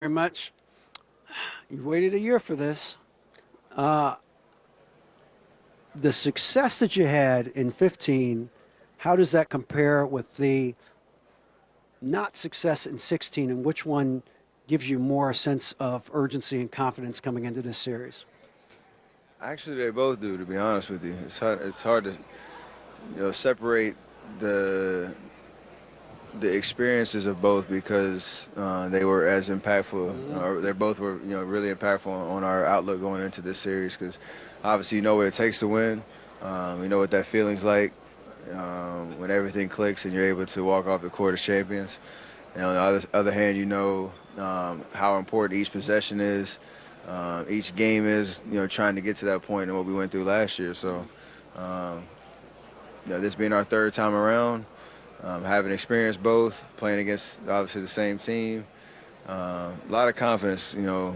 very much. You waited a year for this. Uh, the success that you had in 15, how does that compare with the not success in 16, and which one gives you more sense of urgency and confidence coming into this series? Actually, they both do. To be honest with you, it's hard to separate the the experiences of both because they were as impactful. They both were really impactful on our outlook going into this series because obviously you know what it takes to win. You know what that feeling's like when everything clicks and you're able to walk off the court as champions. And on the other hand, you know how important each possession is, each game is. Trying to get to that point and what we went through last year. So, um, this being our third time around, having experienced both, playing against obviously the same team, a lot of confidence, through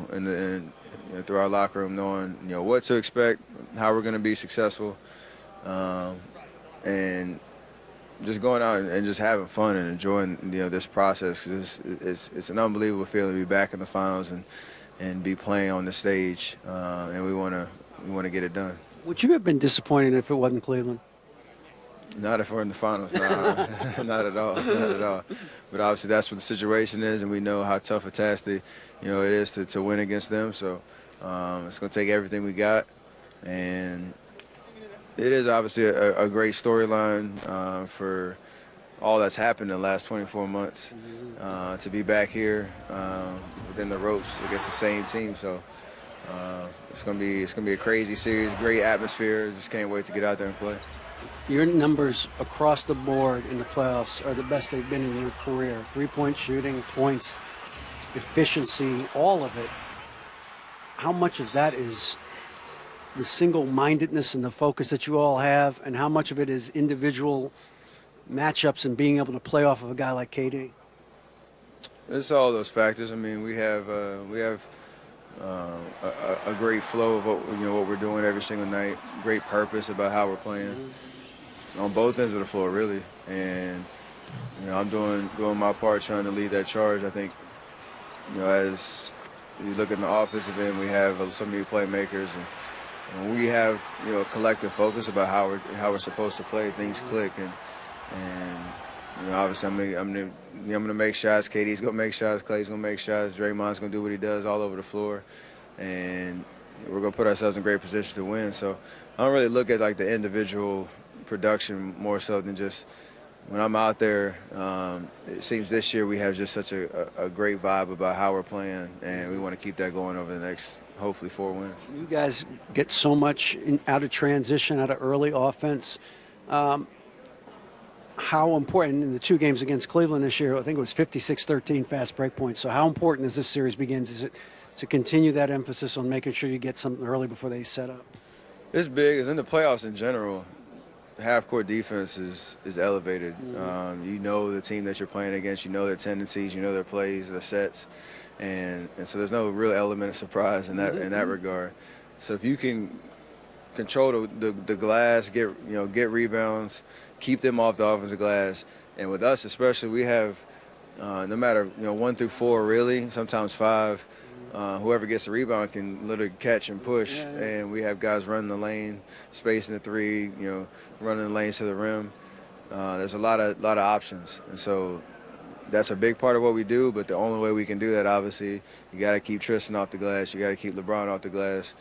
our locker room, knowing what to expect, how we're going to be successful, and just going out and just having fun and enjoying this process because it's an unbelievable feeling to be back in the finals and be playing on the stage, and we want to get it done. Would you have been disappointed if it wasn't Cleveland? Not if we're in the finals, no, not at all, not at all. But obviously that's what the situation is, and we know how tough a task it is to win against them. So it's going to take everything we got, and it is obviously a great storyline for all that's happened in the last 24 months to be back here within the ropes against the same team. So it's gonna be a crazy series, great atmosphere. Just can't wait to get out there and play. Your numbers across the board in the playoffs are the best they've been in your career. 3-point shooting, points, efficiency, all of it. How much of that is the single-mindedness and the focus that you all have, and how much of it is individual matchups and being able to play off of a guy like KD? It's all those factors. I mean, we have a great flow of what we're doing every single night. Great purpose about how we're playing on both ends of the floor, really. And I'm doing my part, trying to lead that charge. I think as you look at the offensive end, we have so many playmakers, and when we have a collective focus about how we're supposed to play, things click. And obviously I'm gonna make shots. KD's gonna make shots. Clay's gonna make shots. Draymond's gonna do what he does all over the floor, and we're gonna put ourselves in great position to win. So I don't really look at like the individual production more so than just when I'm out there. It seems this year we have just such a great vibe about how we're playing, and we want to keep that going over the next hopefully 4 wins. You guys get so much out of transition, out of early offense. How important in the 2 games against Cleveland this year, I think it was 56-13 fast break points. So how important as this series begins is it to continue that emphasis on making sure you get something early before they set up? It's big. It's in the playoffs in general. Half-court defense is elevated. You know the team that you're playing against. You know their tendencies. You know their plays, their sets, and so there's no real element of surprise in that regard. So if you can control the glass, get rebounds, keep them off the offensive glass, and with us especially, we have no matter 1 through 4 really, sometimes 5. Whoever gets the rebound can literally catch and push, and we have guys running the lane, spacing the 3, running the lanes to the rim. There's a lot of options, and so that's a big part of what we do. But the only way we can do that, obviously, you got to keep Tristan off the glass, you got to keep LeBron off the glass.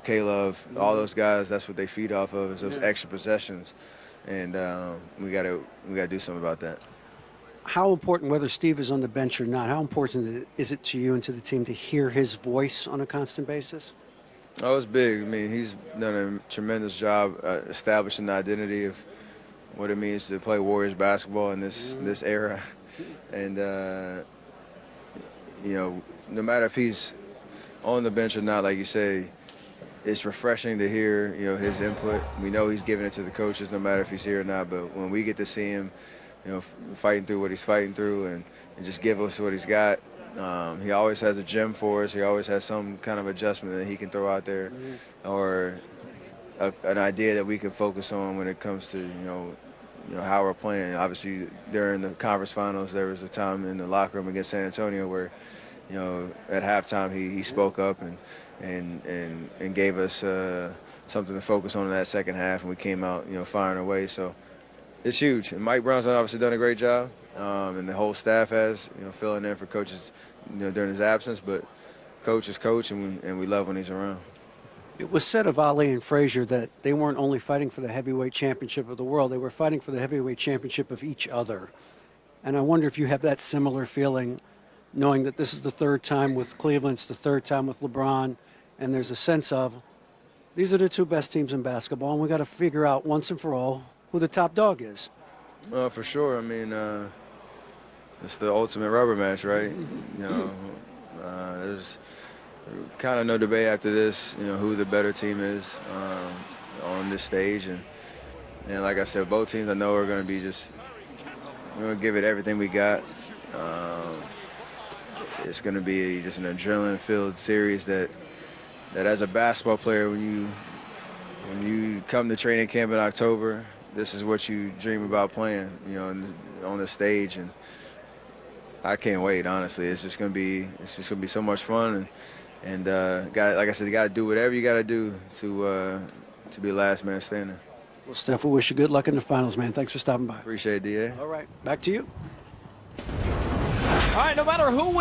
K-Love, all those guys, that's what they feed off of, is those extra possessions, and we got to do something about that. How important, whether Steve is on the bench or not, how important is it to you and to the team to hear his voice on a constant basis? Oh, it's big. I mean, he's done a tremendous job establishing the identity of what it means to play Warriors basketball in this era. And, no matter if he's on the bench or not, like you say, it's refreshing to hear, his input. We know he's giving it to the coaches no matter if he's here or not, but when we get to see him, fighting through what he's fighting through and just give us what he's got. He always has a gem for us. He always has some kind of adjustment that he can throw out there or an idea that we can focus on when it comes to, how we're playing. Obviously, during the conference finals, there was a time in the locker room against San Antonio where you know, at halftime he spoke up and gave us something to focus on in that second half, and we came out, you know, firing away. So it's huge. And Mike Brown's obviously done a great job, and the whole staff has, you know, filling in for coaches, you know, during his absence. But coach is coach, and we love when he's around. It was said of Ali and Frazier that they weren't only fighting for the heavyweight championship of the world, they were fighting for the heavyweight championship of each other. And I wonder if you have that similar feeling, knowing that this is the third time with Cleveland, it's the third time with LeBron, and there's a sense of these are the two best teams in basketball, and we got to figure out once and for all who the top dog is. For sure. I mean, it's the ultimate rubber match, right? You know, there's kind of no debate after this, you know, who the better team is on this stage. And like I said, both teams I know are going to be we're going to give it everything we got. It's going to be just an adrenaline-filled series that as a basketball player, when you come to training camp in October, this is what you dream about playing, you know, on the stage. And I can't wait, honestly. It's just going to be so much fun. And like I said, you got to do whatever you got to do to be last man standing. Well, Steph, we wish you good luck in the finals, man. Thanks for stopping by. Appreciate it, DA. All right, back to you. All right, no matter who